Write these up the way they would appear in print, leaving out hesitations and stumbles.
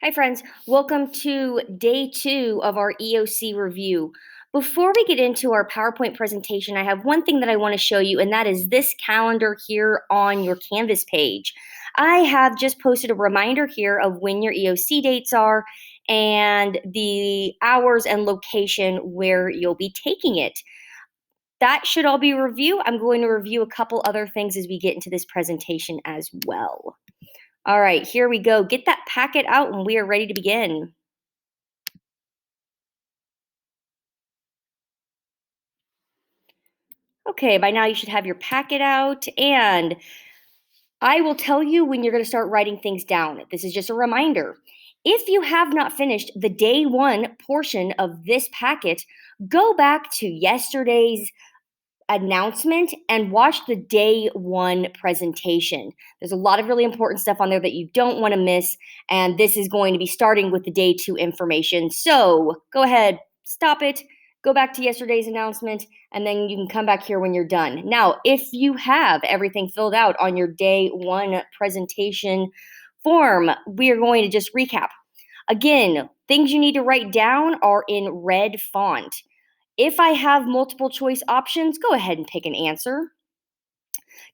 Hi, friends. Welcome to day 2 of our EOC review. Before we get into our PowerPoint presentation, I have one thing that I want to show you, and that is this calendar here on your Canvas page. I have just posted a reminder here of when your EOC dates are and the hours and location where you'll be taking it. That should all be a review. I'm going to review a couple other things as we get into this presentation as well. All right, here we go. Get that packet out and we are ready to begin. Okay, by now you should have your packet out, and I will tell you when you're going to start writing things down. This is just a reminder. If you have not finished the day 1 portion of this packet, go back to yesterday's announcement and watch the day 1 presentation. There's a lot of really important stuff on there that you don't want to miss, and this is going to be starting with the day 2 information. So go ahead, stop it, go back to yesterday's announcement, and then you can come back here when you're done. Now, if you have everything filled out on your day 1 presentation form, we are going to just recap. Again, things you need to write down are in red font. If I have multiple choice options, go ahead and pick an answer.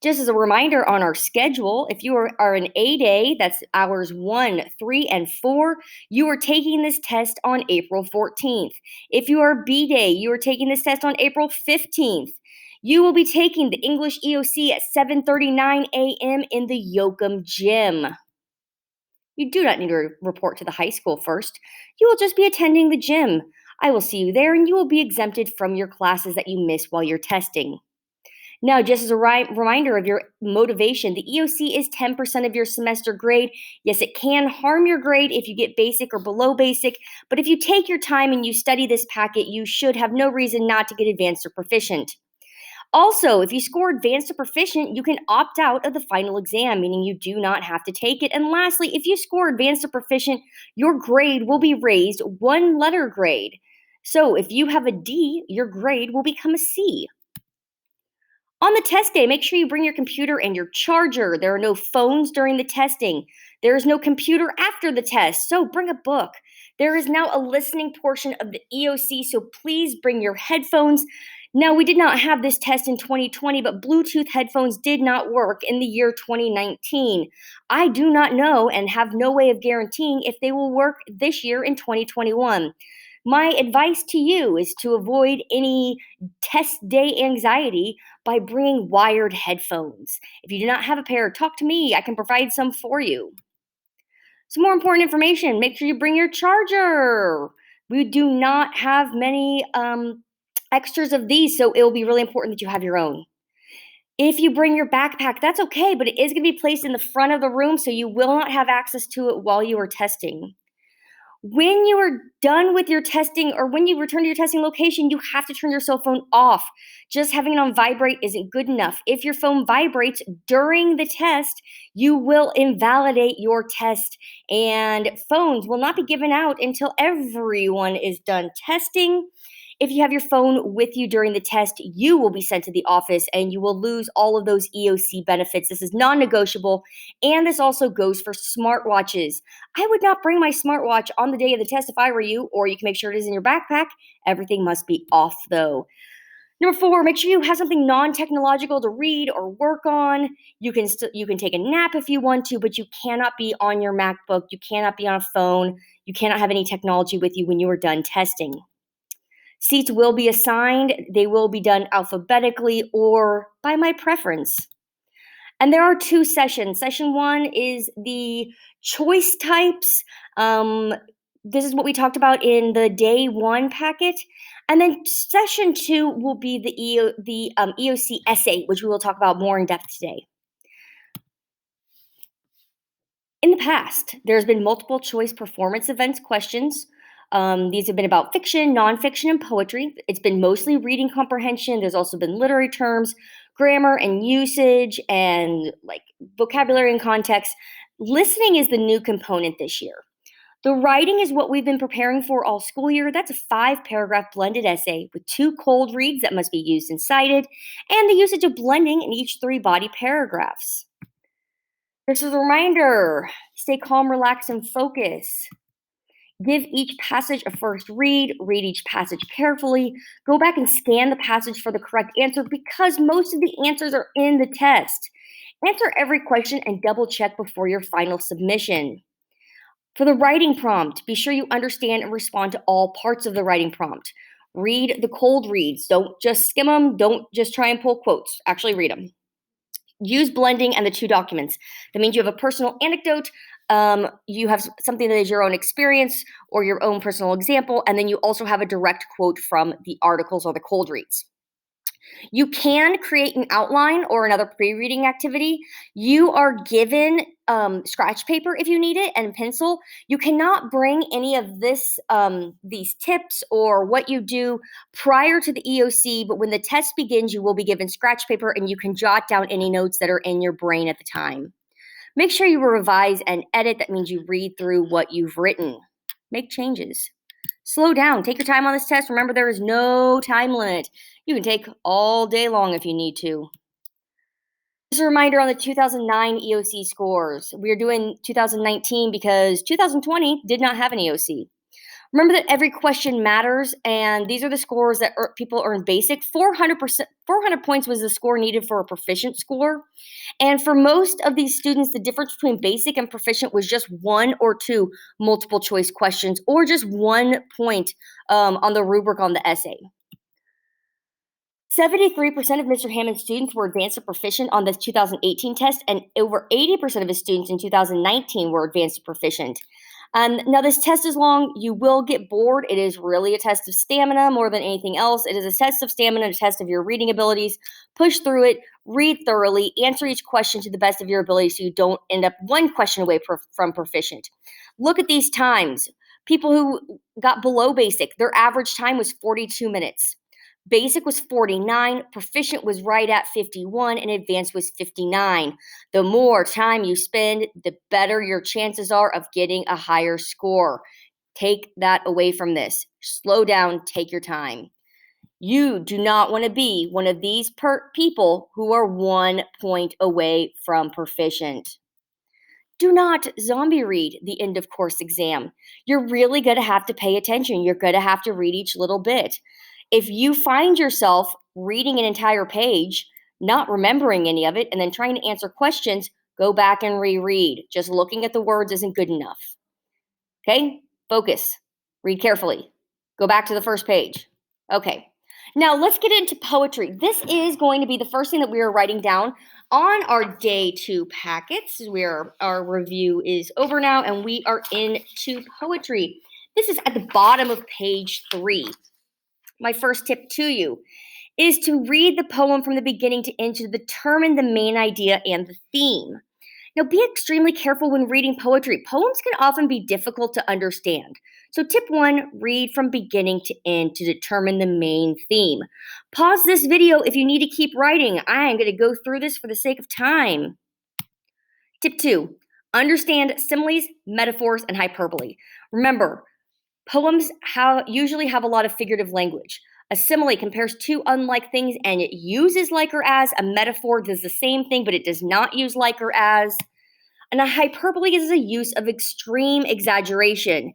Just as a reminder on our schedule, if you are an A day, that's hours 1, 3, and 4, you are taking this test on April 14th. If you are B day, you are taking this test on April 15th. You will be taking the English EOC at 7:39 a.m. in the Yoakum gym. You do not need to report to the high school first. You will just be attending the gym. I will see you there and you will be exempted from your classes that you miss while you're testing. Now, just as a reminder of your motivation, the EOC is 10% of your semester grade. Yes, it can harm your grade if you get basic or below basic, but if you take your time and you study this packet, you should have no reason not to get advanced or proficient. Also, if you score advanced or proficient, you can opt out of the final exam, meaning you do not have to take it. And lastly, if you score advanced or proficient, your grade will be raised one letter grade. So if you have a D, your grade will become a C. On the test day, make sure you bring your computer and your charger. There are no phones during the testing. There is no computer after the test, so bring a book. There is now a listening portion of the EOC, so please bring your headphones. Now, we did not have this test in 2020, but Bluetooth headphones did not work in the year 2019. I do not know and have no way of guaranteeing if they will work this year in 2021. My advice to you is to avoid any test day anxiety by bringing wired headphones. If you do not have a pair, talk to me. I can provide some for you. Some more important information, make sure you bring your charger. We do not have many extras of these, so it will be really important that you have your own. If you bring your backpack, that's okay, but it is going to be placed in the front of the room, so you will not have access to it while you are testing. When you are done with your testing or when you return to your testing location, you have to turn your cell phone off. Just having it on vibrate isn't good enough. If your phone vibrates during the test, you will invalidate your test, and phones will not be given out until everyone is done testing. If you have your phone with you during the test, you will be sent to the office and you will lose all of those EOC benefits. This is non negotiable, and this also goes for smartwatches. I would not bring my smartwatch on the day of the test if I were you, or you can make sure it is in your backpack. Everything must be off though. Number 4, make sure you have something non-technological to read or work on. You can take a nap if you want to, but you cannot be on your MacBook. You cannot be on a phone. You cannot have any technology with you when you are done testing. Seats will be assigned. They will be done alphabetically or by my preference. And there are 2 sessions. Session 1 is the choice types. This is what we talked about in the day 1 packet. And then session 2 will be the EOC essay, which we will talk about more in depth today. In the past, there's been multiple choice performance events questions. These have been about fiction, nonfiction, and poetry. It's been mostly reading comprehension. There's also been literary terms, grammar and usage, and like vocabulary and context. Listening is the new component this year. The writing is what we've been preparing for all school year. That's a 5-paragraph blended essay with 2 cold reads that must be used and cited, and the usage of blending in each 3 body paragraphs. This is a reminder. Stay calm, relax, and focus. Give each passage a first read each passage carefully, go back and scan the passage for the correct answer because most of the answers are in the test. Answer every question and double check before your final submission. For the writing prompt, be sure you understand and respond to all parts of the writing prompt. Read the cold reads. Don't just skim them. Don't just try and pull quotes. Actually, read them. Use blending and the two documents. That means you have a personal anecdote, you have something that is your own experience or your own personal example, and then you also have a direct quote from the articles or the cold reads. You can create an outline or another pre-reading activity. You are given scratch paper if you need it and pencil. You cannot bring any of these tips or what you do prior to the EOC, but when the test begins, you will be given scratch paper and you can jot down any notes that are in your brain at the time. Make sure you revise and edit. That means you read through what you've written. Make changes. Slow down. Take your time on this test. Remember, there is no time limit. You can take all day long if you need to. Just a reminder on the 2009 EOC scores. We're doing 2019 because 2020 did not have an EOC. Remember that every question matters, and these are the scores that people earn basic. 400 points was the score needed for a proficient score. And for most of these students, the difference between basic and proficient was just one or two multiple choice questions, or just 1 point on the rubric on the essay. 73% of Mr. Hammond's students were advanced or proficient on the 2018 test, and over 80% of his students in 2019 were advanced or proficient. Now, this test is long. You will get bored. It is really a test of stamina more than anything else. It is a test of stamina, a test of your reading abilities. Push through it, read thoroughly, answer each question to the best of your ability so you don't end up one question away from proficient. Look at these times. People who got below basic, their average time was 42 minutes. Basic was 49, proficient was right at 51, and advanced was 59. The more time you spend, the better your chances are of getting a higher score. Take that away from this. Slow down, take your time. You do not want to be one of these people who are 1 point away from proficient. Do not zombie read the end of course exam. You're really going to have to pay attention. You're going to have to read each little bit. If you find yourself reading an entire page, not remembering any of it, and then trying to answer questions, go back and reread. Just looking at the words isn't good enough. Okay? Focus. Read carefully. Go back to the first page. Okay. Now let's get into poetry. This is going to be the first thing that we are writing down on our day 2 packets. Our review is over now, and we are into poetry. This is at the bottom of page 3. My first tip to you is to read the poem from the beginning to end to determine the main idea and the theme. Now, be extremely careful when reading poetry. Poems can often be difficult to understand. So, tip 1, read from beginning to end to determine the main theme. Pause this video if you need to keep writing. I am going to go through this for the sake of time. Tip 2, understand similes, metaphors, and hyperbole. Remember, poems usually have a lot of figurative language. A simile compares two unlike things and it uses like or as. A metaphor does the same thing, but it does not use like or as. And a hyperbole is a use of extreme exaggeration.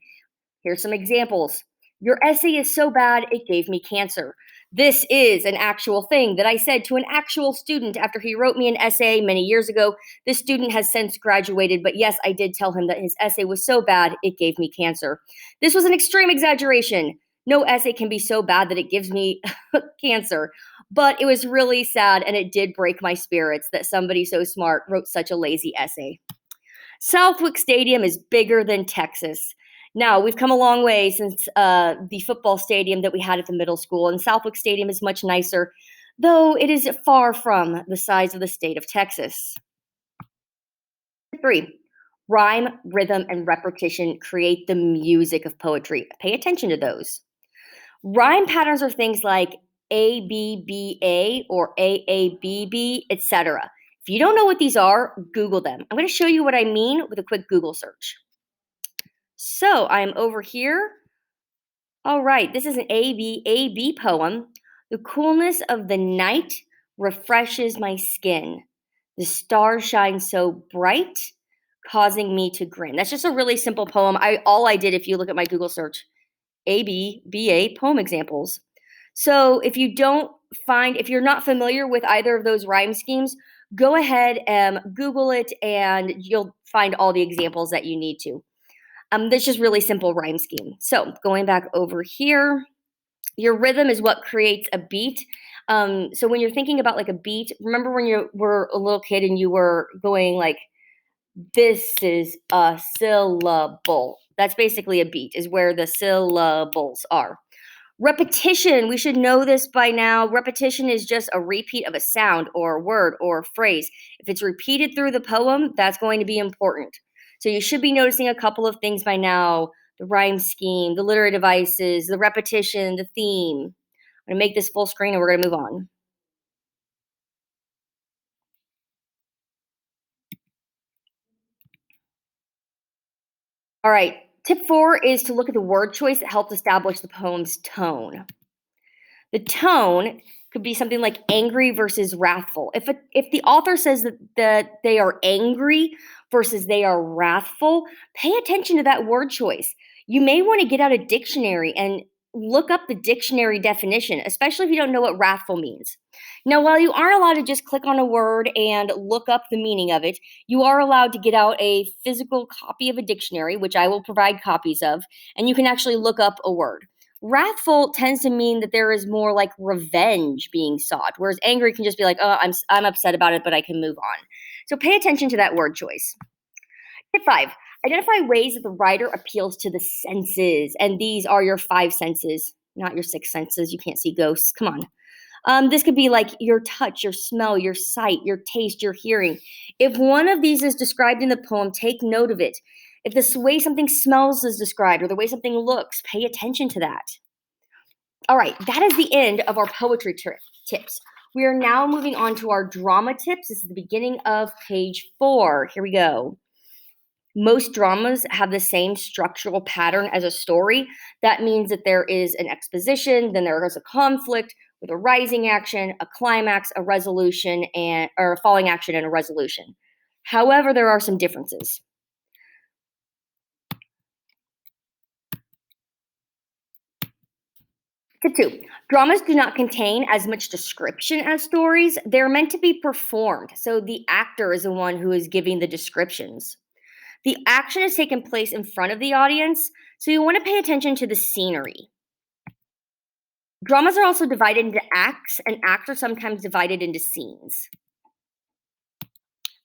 Here's some examples. Your essay is so bad, it gave me cancer. This is an actual thing that I said to an actual student after he wrote me an essay many years ago. This student has since graduated, but yes, I did tell him that his essay was so bad, it gave me cancer. This was an extreme exaggeration. No essay can be so bad that it gives me cancer. But it was really sad, and it did break my spirits that somebody so smart wrote such a lazy essay. Southwick Stadium is bigger than Texas. Now, we've come a long way since the football stadium that we had at the middle school, and Southwick Stadium is much nicer, though it is far from the size of the state of Texas. 3, rhyme, rhythm, and repetition create the music of poetry. Pay attention to those. Rhyme patterns are things like A, B, B, A, or A, B, B, etc. If you don't know what these are, Google them. I'm going to show you what I mean with a quick Google search. So I'm over here. All right, this is an A, B poem. The coolness of the night refreshes my skin. The stars shine so bright, causing me to grin. That's just a really simple poem. All I did, if you look at my Google search, ABBA poem examples. So if you're not familiar with either of those rhyme schemes, go ahead and Google it and you'll find all the examples that you need to. That's just really simple rhyme scheme. So going back over here, your rhythm is what creates a beat. So when you're thinking about like a beat, remember when you were a little kid and you were going like, this is a syllable. That's basically a beat, is where the syllables are. Repetition, we should know this by now. Repetition is just a repeat of a sound or a word or a phrase. If it's repeated through the poem, that's going to be important. So you should be noticing a couple of things by now: the rhyme scheme, the literary devices, the repetition, the theme. I'm going to make this full screen and we're going to move on. All right, tip 4 is to look at the word choice that helps establish the poem's tone. The tone could be something like angry versus wrathful. If the author says that they are angry versus they are wrathful, pay attention to that word choice. You may want to get out a dictionary and look up the dictionary definition, especially if you don't know what wrathful means. Now, while you aren't allowed to just click on a word and look up the meaning of it, you are allowed to get out a physical copy of a dictionary, which I will provide copies of, and you can actually look up a word. Wrathful tends to mean that there is more like revenge being sought, whereas angry can just be like, oh, I'm upset about it, but I can move on. So pay attention to that word choice. Tip 5, identify ways that the writer appeals to the senses. And these are your 5 senses, not your 6 senses. You can't see ghosts. Come on. This could be like your touch, your smell, your sight, your taste, your hearing. If one of these is described in the poem, take note of it. If the way something smells is described or the way something looks, pay attention to that. All right, that is the end of our poetry tips. We are now moving on to our drama tips. This is the beginning of page 4. Here we go. Most dramas have the same structural pattern as a story. That means that there is an exposition, then there is a conflict with a rising action, a climax, a resolution, or a falling action and a resolution. However, there are some differences. Tip 2, dramas do not contain as much description as stories. They're meant to be performed, so the actor is the one who is giving the descriptions. The action is taking place in front of the audience, so you want to pay attention to the scenery. Dramas are also divided into acts, and acts are sometimes divided into scenes.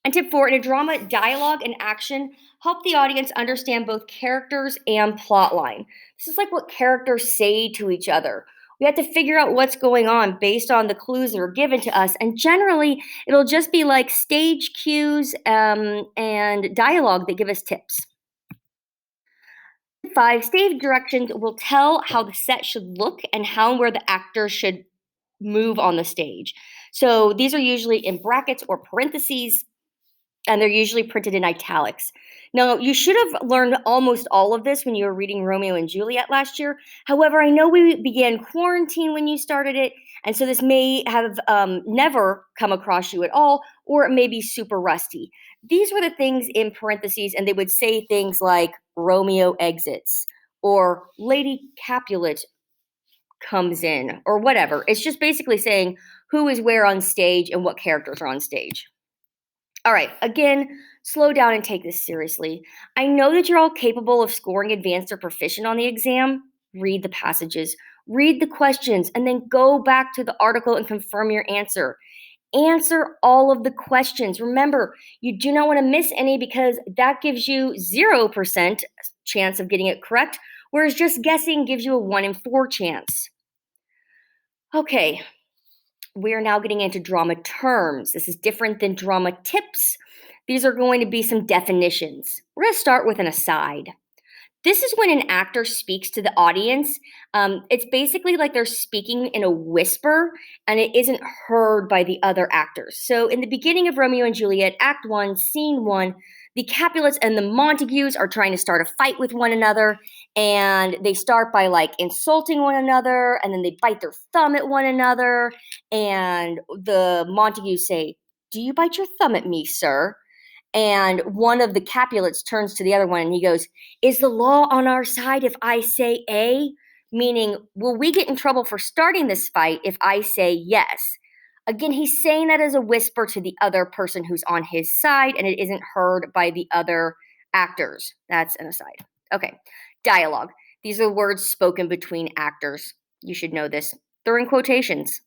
And tip 4, in a drama, dialogue and action help the audience understand both characters and plot line. This is like what characters say to each other. We have to figure out what's going on based on the clues that are given to us, and generally, it'll just be like stage cues and dialogue that give us tips. 5, stage directions will tell how the set should look and how and where the actors should move on the stage. So these are usually in brackets or parentheses, and they're usually printed in italics. Now, you should have learned almost all of this when you were reading Romeo and Juliet last year. However, I know we began quarantine when you started it, and so this may have never come across you at all, or it may be super rusty. These were the things in parentheses, and they would say things like Romeo exits, or Lady Capulet comes in, or whatever. It's just basically saying who is where on stage and what characters are on stage. All right, again, slow down and take this seriously. I know that you're all capable of scoring advanced or proficient on the exam. Read the passages, read the questions, and then go back to the article and confirm your answer. Answer all of the questions. Remember, you do not want to miss any because that gives you 0% chance of getting it correct, whereas just guessing gives you a 1 in 4 chance. Okay, we are now getting into drama terms. This is different than drama tips. These are going to be some definitions. We're going to start with an aside. This is when an actor speaks to the audience. It's basically like they're speaking in a whisper and it isn't heard by the other actors. So in the beginning of Romeo and Juliet, Act 1, Scene 1, the Capulets and the Montagues are trying to start a fight with one another, and they start by like insulting one another, and then they bite their thumb at one another, and the Montagues say, "Do you bite your thumb at me, sir?" And one of the Capulets turns to the other one and he goes, "Is the law on our side if I say A?" Meaning, will we get in trouble for starting this fight if I say yes? Again, he's saying that as a whisper to the other person who's on his side, and it isn't heard by the other actors. That's an aside. Okay, dialogue. These are words spoken between actors. You should know this. They're in quotations.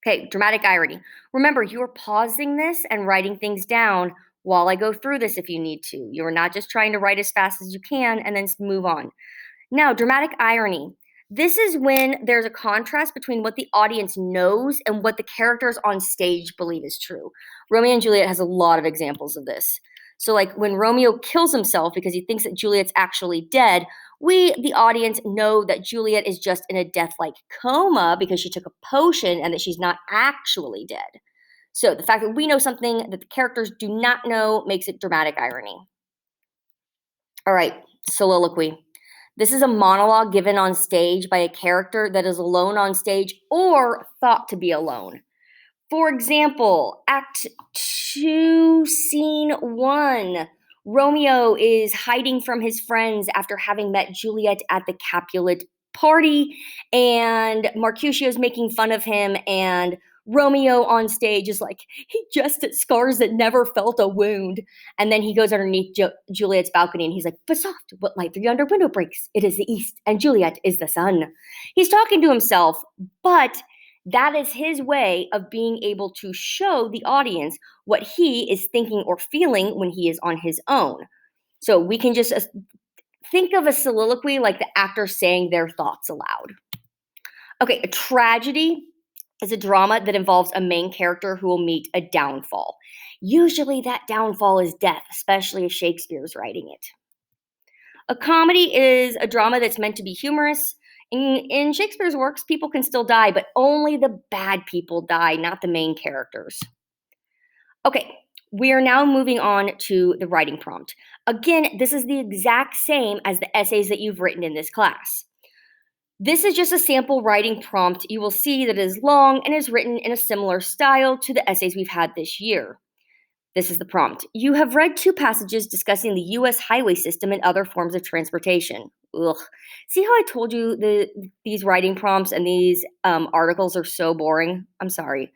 Okay, dramatic irony. Remember, you're pausing this and writing things down while I go through this if you need to. You're not just trying to write as fast as you can and then move on. Now, dramatic irony. This is when there's a contrast between what the audience knows and what the characters on stage believe is true. Romeo and Juliet has a lot of examples of this. So, like when Romeo kills himself because he thinks that Juliet's actually dead, we, the audience, know that Juliet is just in a death like coma because she took a potion and that she's not actually dead. So, the fact that we know something that the characters do not know makes it dramatic irony. All right, soliloquy. This is a monologue given on stage by a character that is alone on stage or thought to be alone. For example, Act 2, Scene 1. Romeo is hiding from his friends after having met Juliet at the Capulet party, and Mercutio is making fun of him, and Romeo on stage is like, he just at scars that never felt a wound. And then he goes underneath Juliet's balcony and he's like, "But soft, what light through yonder window breaks? It is the east, and Juliet is the sun." He's talking to himself, but that is his way of being able to show the audience what he is thinking or feeling when he is on his own. So we can just think of a soliloquy like the actor saying their thoughts aloud. Okay, a tragedy is a drama that involves a main character who will meet a downfall. Usually that downfall is death, especially if Shakespeare's writing it. A comedy is a drama that's meant to be humorous. In Shakespeare's works, people can still die, but only the bad people die, not the main characters. Okay, we are now moving on to the writing prompt. Again, this is the exact same as the essays that you've written in this class. This is just a sample writing prompt. You will see that it is long and is written in a similar style to the essays we've had this year. This is the prompt. You have read 2 passages discussing the U.S. highway system and other forms of transportation. Ugh. See how I told you these writing prompts and these articles are so boring? I'm sorry.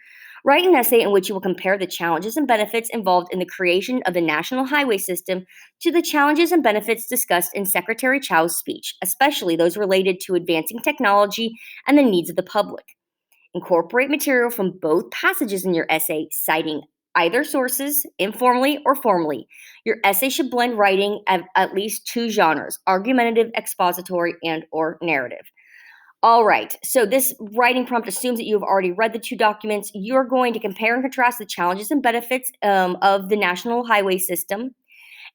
Write an essay in which you will compare the challenges and benefits involved in the creation of the national highway system to the challenges and benefits discussed in Secretary Chow's speech, especially those related to advancing technology and the needs of the public. Incorporate material from both passages in your essay, citing either sources, informally or formally. Your essay should blend writing at least 2 genres: argumentative, expository, and or narrative. All right, so this writing prompt assumes that you have already read the 2 documents. You're going to compare and contrast the challenges and benefits of the national highway system,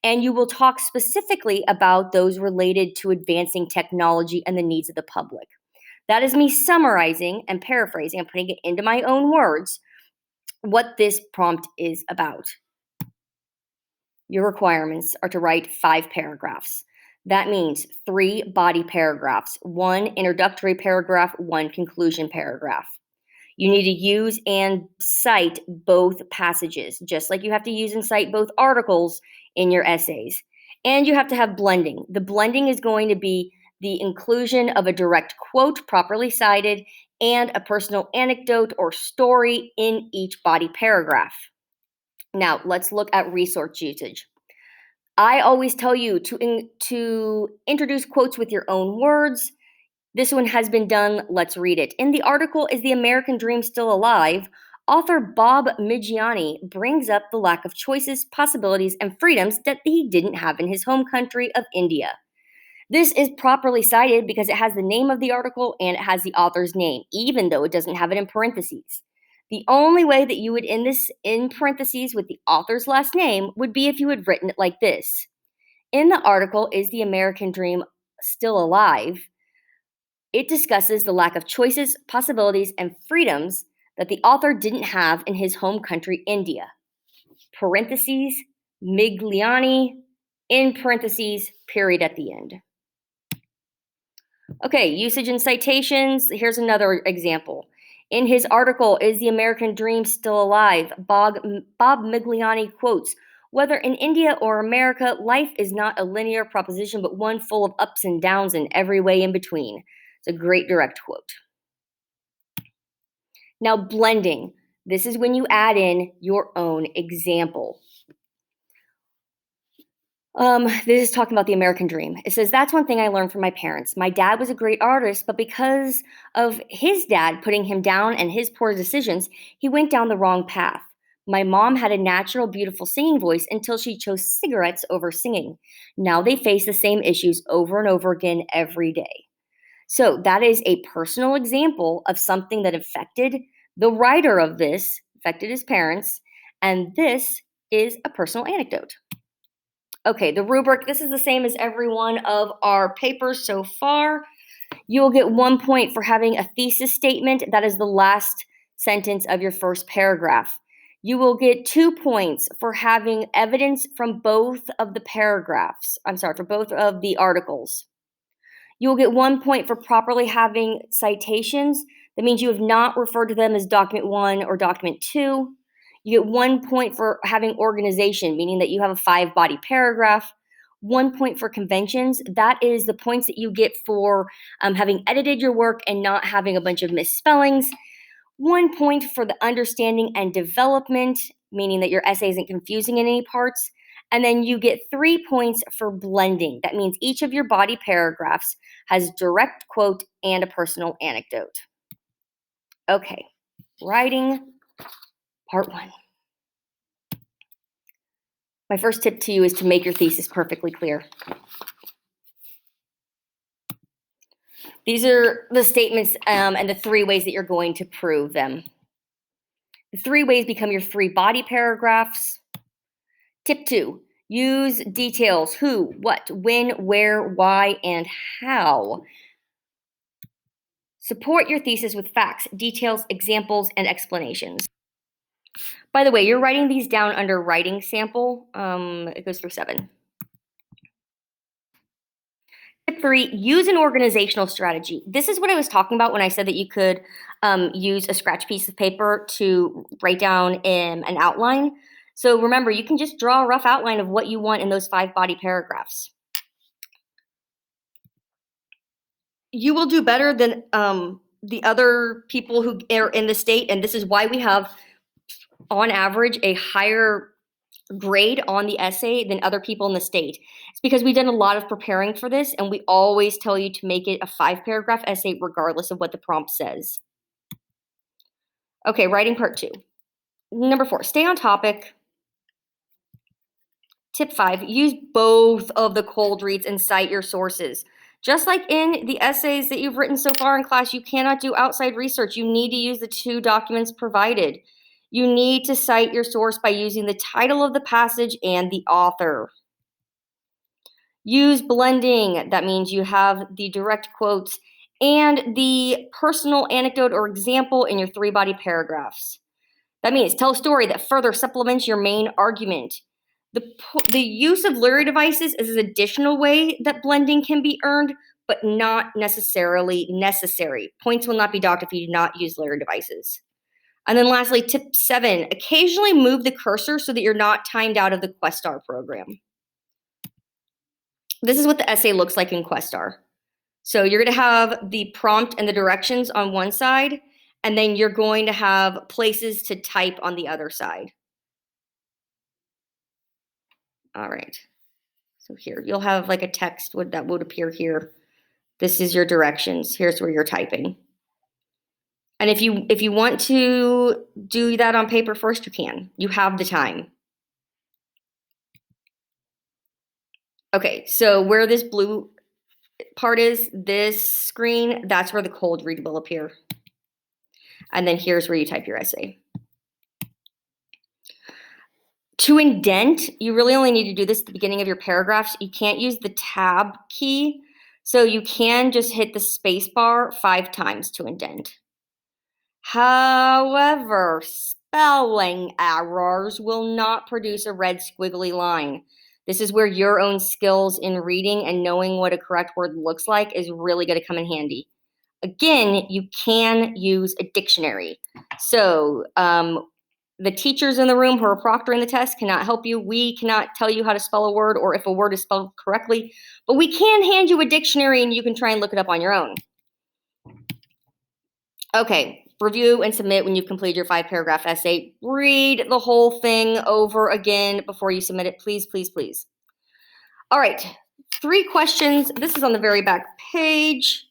and you will talk specifically about those related to advancing technology and the needs of the public. That is me summarizing and paraphrasing and putting it into my own words what this prompt is about. Your requirements are to write 5 paragraphs. That means 3 body paragraphs, 1 introductory paragraph, 1 conclusion paragraph. You need to use and cite both passages, just like you have to use and cite both articles in your essays. And you have to have blending. The blending is going to be the inclusion of a direct quote properly cited and a personal anecdote or story in each body paragraph. Now, let's look at resource usage. I always tell you to introduce quotes with your own words. This one has been done. Let's read it. In the article, "Is the American Dream Still Alive?" author Bob Migiani brings up the lack of choices, possibilities, and freedoms that he didn't have in his home country of India. This is properly cited because it has the name of the article and it has the author's name, even though it doesn't have it in parentheses. The only way that you would end this in parentheses with the author's last name would be if you had written it like this. In the article, "Is the American Dream Still Alive?" it discusses the lack of choices, possibilities, and freedoms that the author didn't have in his home country, India. Parentheses, Migliani, in parentheses, period at the end. Okay, usage and citations. Here's another example. In his article, Is the American Dream Still Alive? Bob Migliani quotes, whether in India or America, life is not a linear proposition, but one full of ups and downs in every way in between. It's a great direct quote. Now, blending. This is when you add in your own example. This is talking about the American dream. It says, that's one thing I learned from my parents. My dad was a great artist, but because of his dad putting him down and his poor decisions, he went down the wrong path. My mom had a natural, beautiful singing voice until she chose cigarettes over singing. Now they face the same issues over and over again every day. So that is a personal example of something that affected the writer of this, affected his parents, and this is a personal anecdote. Okay, the rubric, this is the same as every one of our papers so far. You will get 1 point for having a thesis statement. That is the last sentence of your first paragraph. You will get 2 points for having evidence from both of the paragraphs. For both of the articles. You will get 1 point for properly having citations. That means you have not referred to them as document 1 or document 2. You get 1 point for having organization, meaning that you have a 5-body paragraph. 1 point for conventions. That is the points that you get for having edited your work and not having a bunch of misspellings. 1 point for the understanding and development, meaning that your essay isn't confusing in any parts. And then you get 3 points for blending. That means each of your body paragraphs has direct quote and a personal anecdote. Okay, writing part 1. My first tip to you is to make your thesis perfectly clear. These are the statements and the 3 ways that you're going to prove them. The 3 ways become your 3 body paragraphs. Tip 2, use details: who, what, when, where, why, and how. Support your thesis with facts, details, examples, and explanations. By the way, you're writing these down under writing sample. It goes through 7. Tip 3, use an organizational strategy. This is what I was talking about when I said that you could use a scratch piece of paper to write down an outline. So remember, you can just draw a rough outline of what you want in those 5 body paragraphs. You will do better than the other people who are in the state, and this is why we have, on average, a higher grade on the essay than other people in the state. It's because we've done a lot of preparing for this, and we always tell you to make it a 5-paragraph essay regardless of what the prompt says. Okay, writing part 2. Number 4, stay on topic. Tip 5, use both of the cold reads and cite your sources. Just like in the essays that you've written so far in class, you cannot do outside research. You need to use the 2 documents provided. You need to cite your source by using the title of the passage and the author. Use blending. That means you have the direct quotes and the personal anecdote or example in your 3 body paragraphs. That means tell a story that further supplements your main argument. The use of literary devices is an additional way that blending can be earned, but not necessarily necessary. Points will not be docked if you do not use literary devices. And then lastly, tip 7, occasionally move the cursor so that you're not timed out of the Questar program. This is what the essay looks like in Questar. So you're going to have the prompt and the directions on one side, and then you're going to have places to type on the other side. All right. So here, you'll have like a text that would appear here. This is your directions. Here's where you're typing. And if you want to do that on paper first, you can. You have the time. Okay, so where this blue part is, this screen, that's where the cold read will appear. And then here's where you type your essay. To indent, you really only need to do this at the beginning of your paragraphs. You can't use the tab key, so you can just hit the space bar 5 times to indent. However, spelling errors will not produce a red squiggly line. This is where your own skills in reading and knowing what a correct word looks like is really going to come in handy. Again, you can use a dictionary. So the teachers in the room who are proctoring the test cannot help you. We cannot tell you how to spell a word or if a word is spelled correctly, but we can hand you a dictionary and you can try and look it up on your own. Okay, review and submit when you've completed your 5-paragraph essay. Read the whole thing over again before you submit it, please, please, please. All right, 3 questions. This is on the very back page.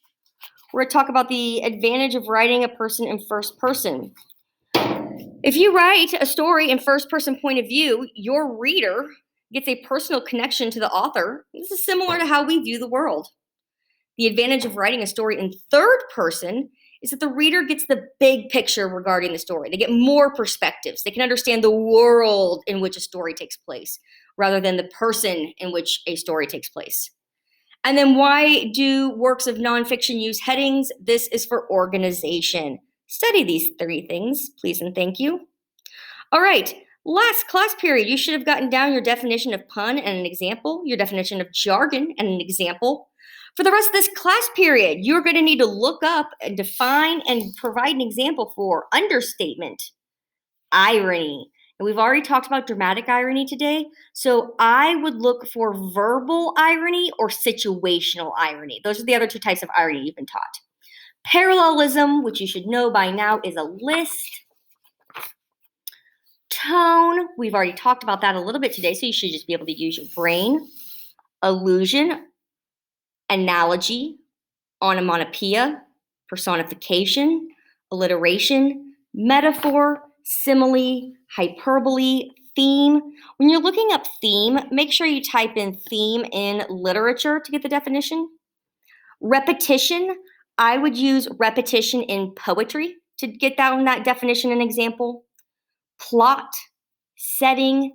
We're going to talk about the advantage of writing a person in first person. If you write a story in first person point of view, your reader gets a personal connection to the author. This is similar to how we view the world. The advantage of writing a story in third person is that the reader gets the big picture regarding the story. They get more perspectives. They can understand the world in which a story takes place rather than the person in which a story takes place. And then why do works of nonfiction use headings? This is for organization. Study these 3 things, please and thank you. All right, last class period, you should have gotten down your definition of pun and an example, your definition of jargon and an example. For the rest of this class period, you're going to need to look up and define and provide an example for understatement, irony. And we've already talked about dramatic irony today, so I would look for verbal irony or situational irony. Those are the other 2 types of irony you've been taught. Parallelism, which you should know by now, is a list. Tone, we've already talked about that a little bit today, so you should just be able to use your brain. Allusion, analogy, onomatopoeia, personification, alliteration, metaphor, simile, hyperbole, theme. When you're looking up theme, make sure you type in theme in literature to get the definition. Repetition, I would use repetition in poetry to get down that definition and example. Plot, setting,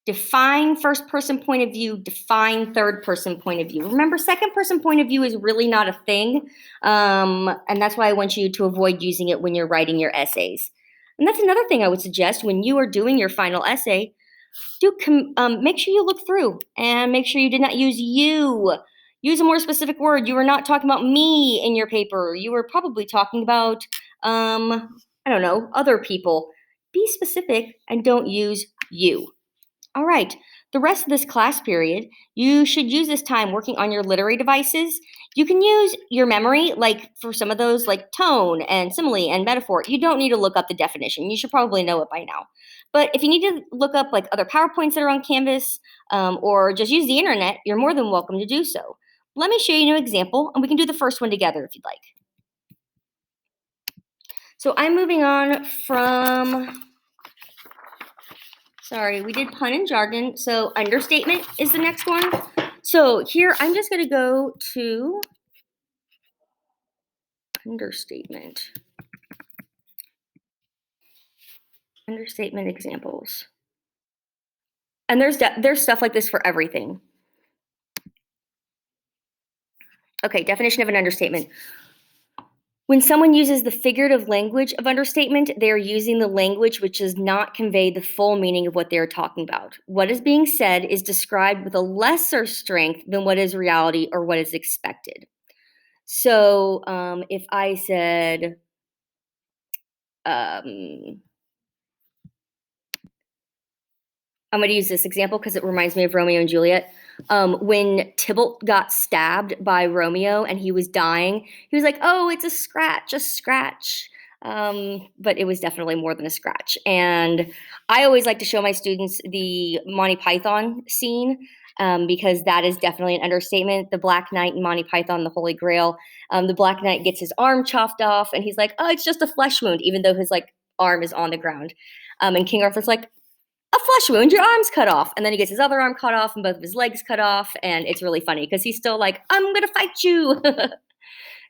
define first person point of view, define third person point of view. Remember, second person point of view is really not a thing, and that's why I want you to avoid using it when you're writing your essays. And that's another thing I would suggest when you are doing your final essay. Make sure you look through and make sure you did not use you. Use a more specific word. You were not talking about me in your paper. You were probably talking about, I don't know, other people. Be specific and don't use you. All right, the rest of this class period, you should use this time working on your literary devices. You can use your memory, like for some of those, like tone and simile and metaphor. You don't need to look up the definition. You should probably know it by now. But if you need to look up like other PowerPoints that are on Canvas or just use the internet, you're more than welcome to do so. Let me show you an example, and we can do the first one together if you'd like. So I'm moving on from... Sorry, we did pun and jargon. So understatement is the next one. So here, I'm just going to go to understatement. Understatement examples. And there's stuff like this for everything. Okay, definition of an understatement. When someone uses the figurative language of understatement, they are using the language which does not convey the full meaning of what they are talking about. What is being said is described with a lesser strength than what is reality or what is expected. So if I said, I'm going to use this example because it reminds me of Romeo and Juliet. When Tybalt got stabbed by Romeo and he was dying, he was like, "Oh, it's a scratch, a scratch." But it was definitely more than a scratch. And I always like to show my students the Monty Python scene because that is definitely an understatement. The Black Knight in Monty Python, the Holy Grail. The Black Knight gets his arm chopped off and he's like, "Oh, it's just a flesh wound," even though his arm is on the ground. And King Arthur's like, "A flesh wound, your arm's cut off." And then he gets his other arm cut off and both of his legs cut off. And it's really funny because he's still like, "I'm going to fight you."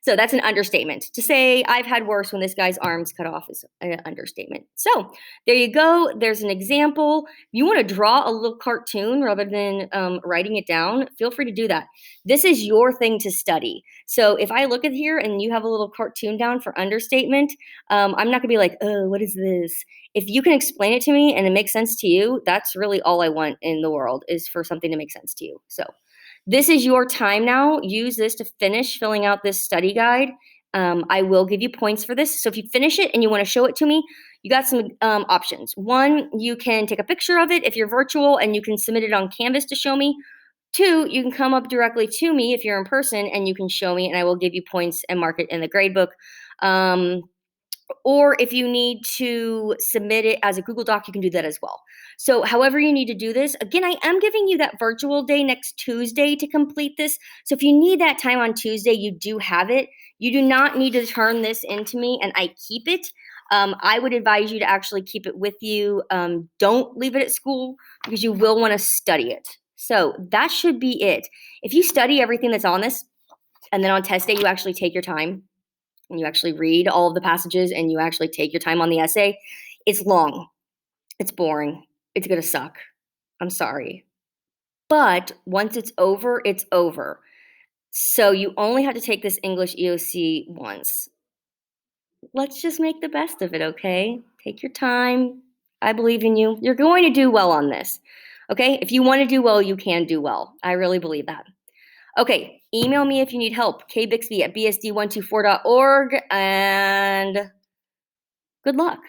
So that's an understatement. To say I've had worse when this guy's arm's cut off is an understatement. So there you go. There's an example. If you want to draw a little cartoon rather than writing it down, feel free to do that. This is your thing to study. So if I look at here and you have a little cartoon down for understatement, I'm not going to be like, "Oh, what is this?" If you can explain it to me and it makes sense to you, that's really all I want in the world is for something to make sense to you. So this is your time now. Use this to finish filling out this study guide. I will give you points for this. So if you finish it and you want to show it to me, you got some options. One, you can take a picture of it if you're virtual and you can submit it on Canvas to show me. Two, you can come up directly to me if you're in person and you can show me and I will give you points and mark it in the gradebook. Or if you need to submit it as a Google Doc, you can do that as well. So however you need to do this, again, I am giving you that virtual day next Tuesday to complete this. So if you need that time on Tuesday, you do have it. You do not need to turn this into me and I keep it. I would advise you to actually keep it with you. Don't leave it at school because you will want to study it. So that should be it. If you study everything that's on this and then on test day, you actually take your time and you actually read all of the passages and you actually take your time on the essay, it's long. It's boring. It's going to suck. I'm sorry. But once it's over, it's over. So you only have to take this English EOC once. Let's just make the best of it, okay? Take your time. I believe in you. You're going to do well on this. Okay? If you want to do well, you can do well. I really believe that. Okay, email me if you need help, kbixby@bsd124.org, and good luck.